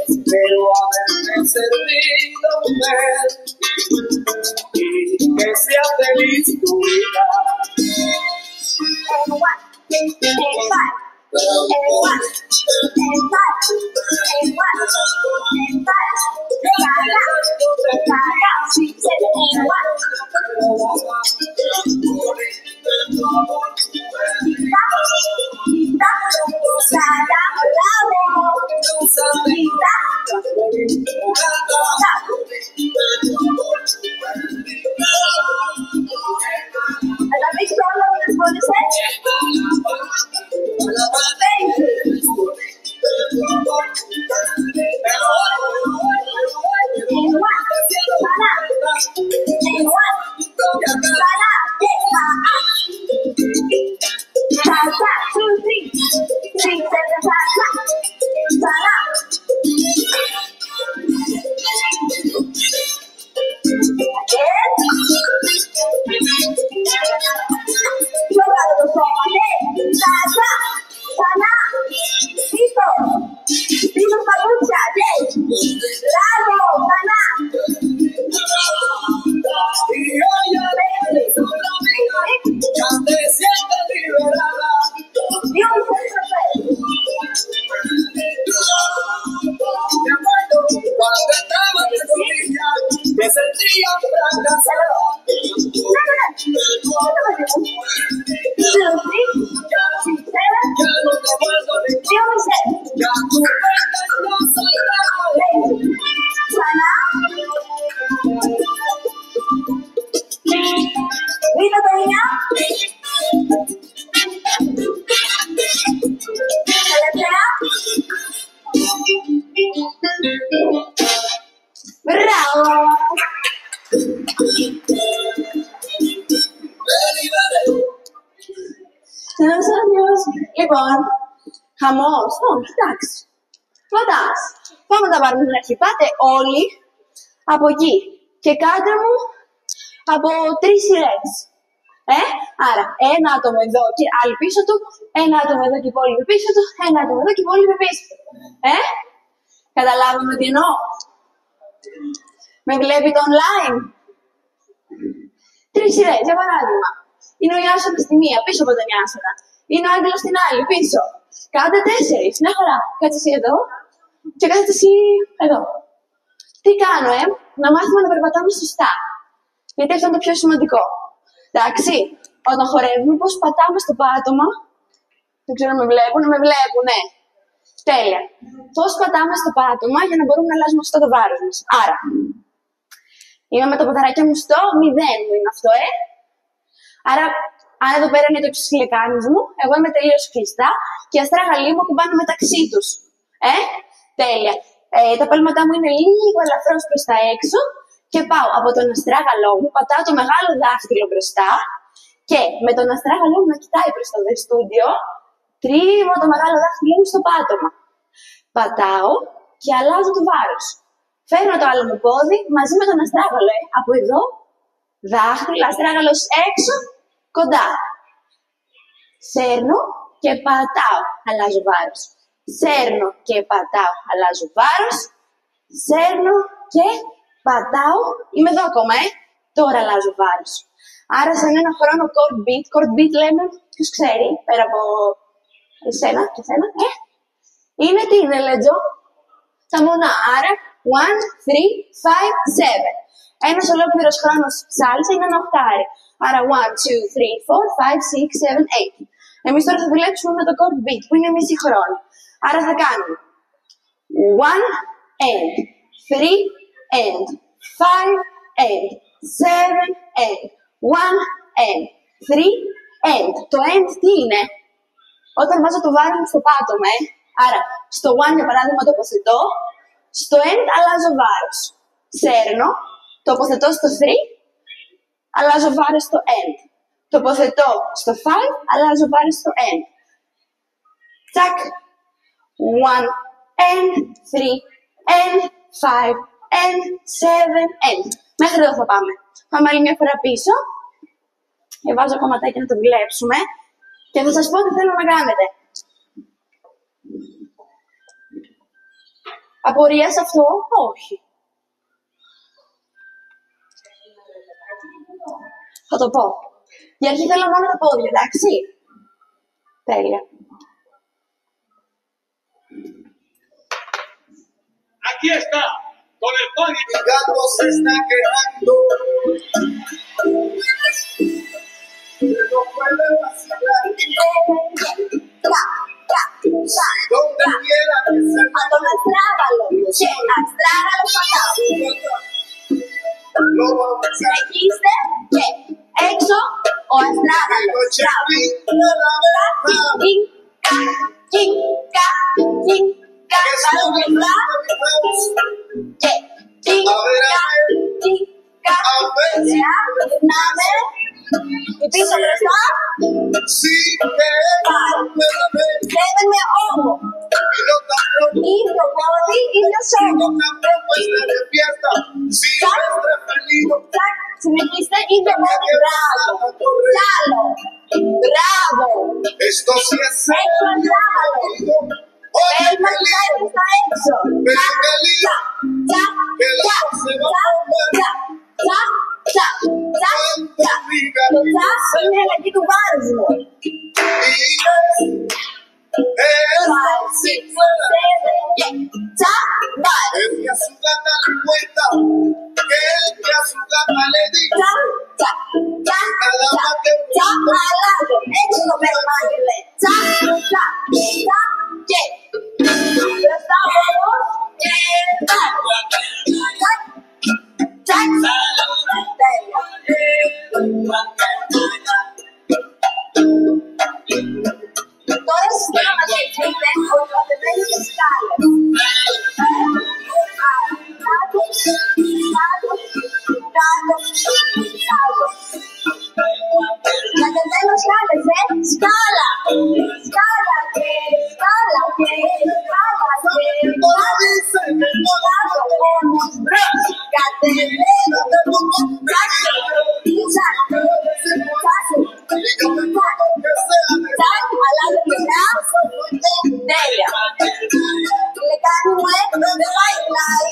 Espero haberme servido, mujer, y que sea feliz tu vida. Λοιπόν, χαμός. Όχι, εντάξει. Φαντάς. Πάμε να τα πάρουμε στην αρχή. Πάτε όλοι από εκεί. Και κάντε μου από 3 σειρές. Άρα, ένα άτομο εδώ και άλλοι πίσω του, ένα άτομο εδώ και οι υπόλοιποι πίσω του, ένα άτομο εδώ και οι υπόλοιποι πίσω του. Καταλάβαμε τι εννοώ. Με βλέπετε online. 3 σειρές, για παράδειγμα. Είναι ο Ιάσονας στη μία, πίσω από τον Ιάσονα. Είναι ο Άγγελος στην άλλη, πίσω. Κάντε 4, μια χαρά. Κάτσε εσύ εδώ και κάτσε εσύ εδώ. Τι κάνω, να μάθουμε να περπατάμε σωστά. Γιατί αυτό είναι το πιο σημαντικό. Εντάξει, όταν χορεύουμε, πώς πατάμε στο πάτωμα. Δεν ξέρω αν με βλέπουν, ναι. Τέλεια. Πώς πατάμε στο πάτωμα για να μπορούμε να αλλάζουμε σωστά το βάρος μας. Άρα, είμαι με τα ποδαράκια μου στο 0 μου είναι αυτό, Άρα, αν εδώ πέρα είναι το ύψος της λεκάνης μου, εγώ είμαι τελείως κλειστά και οι αστράγαλοι μου κουμπάνε μεταξύ τους. Τέλεια. Τα πέλματά μου είναι λίγο ελαφρώς προς τα έξω και πάω από τον αστράγαλό μου, πατάω το μεγάλο δάχτυλο μπροστά και με τον αστράγαλό μου να κοιτάει προς το στούντιο, τρίβω το μεγάλο δάχτυλό μου στο πάτωμα. Πατάω και αλλάζω το βάρος. Φέρνω το άλλο μου πόδι μαζί με τον αστράγαλο, από εδώ, δάχτυλο, αστράγαλος έξω, κοντά. Σέρνω και πατάω, αλλάζω βάρος. Σέρνω και πατάω, αλλάζω βάρος. Σέρνω και πατάω, είμαι εδώ ακόμα, τώρα αλλάζω βάρος. Άρα, σαν ένα χρόνο chord beat λέμε, ποιος ξέρει, πέρα από εσένα και εσένα, είναι τι είναι, Λέτζο, τα μονά. Άρα, 1, 3, 5, 7. Ένας ολόκληρος χρόνος σάλσα είναι ένα οχτάρι. Άρα, 1, 2, 3, 4, 5, 6, 7, 8. Εμείς τώρα θα δουλέψουμε με το chord beat, που είναι μισή χρόνο. Άρα θα κάνουμε 1 and, 3 and, 5 and, 7 and, 1 and, 3 and. Το and τι είναι? Όταν βάζω το βάρος μου στο πάτωμα, άρα στο 1 για παράδειγμα τοποθετώ, στο end αλλάζω βάρος. Σέρνω, τοποθετώ στο 3, αλλάζω βάρος στο end. Τοποθετώ στο 5, αλλάζω βάρος στο end. Τσακ. 1, end, 3, end, 5, end, 7, end. Μέχρι εδώ θα πάμε. Πάμε άλλη μια φορά πίσω. Και βάζω κομματάκι να το δουλέψουμε. Και θα σας πω τι θέλω να κάνετε. Απορία σε αυτό? Όχι. Θα το πω. Για αρχή θέλω μόνο τα πόδια, εντάξει. Τέλεια. Aquí está, con el pony. Mi gato se está quejando. No puede vacilar. Donde quiera que se Αυτό αστράγαλο. Και αστράγαλο πατάω. lo vamos a Συνεχίστε και έξω ο αστράγαλος. Κίνκα, κίνκα, κίνκα. Πάνω μπροστά. Και κίνκα, κίνκα. Ωραία, γυρνάμε. Και πίσω μπροστά. Sí, que Seven με όμο. no tan pronto, Ίδιο πόδι, ίδιο σώμα. no tan pronto esté de fiesta. Si nuestra feliz Τσακ, συνεχίστε, ίδιο πόδι. Μπράβο. Κι άλλο. Μπράβο. esto sí es Έξω αστράγαλο. Oye, Έλμα feliz, και στα έξω. pero feliz, Τσακ, que la τσακ, se va a comer. τσακ, τσακ, τσακ, τσακ, τσακ. Το τσακ είναι η αλλαγή του βάρους μου. Five, six, seven, eight. Τσακ, βάρ. El que a su gata le cuenta, que el que a su gata le diga. Τσακ, τσακ, τσακ, τσακ, τσακ, αλλάζω. Έτσι το περπάτημα λέει. Τσακ, τσακ, τσακ, και. Μπροστά όμως και βάρ. Τσακ, τσακ, τέλεια. Τώρα σας θέλω να δείξετε ότι κατεβαίνετε σκάλες. Κάτω, κάτω, κάτω, κάτω. Κατεβαίνω σκάλες, σκάλα. Σκάλα και σκάλα και σκάλα και κάτω όμως μπρος. Κατεβαίνω, τσακ, τσακ, τσακ, τσακ, αλλάζω πλευρά. Τέλεια. Και κάνουμε, δεν πάει πλάι.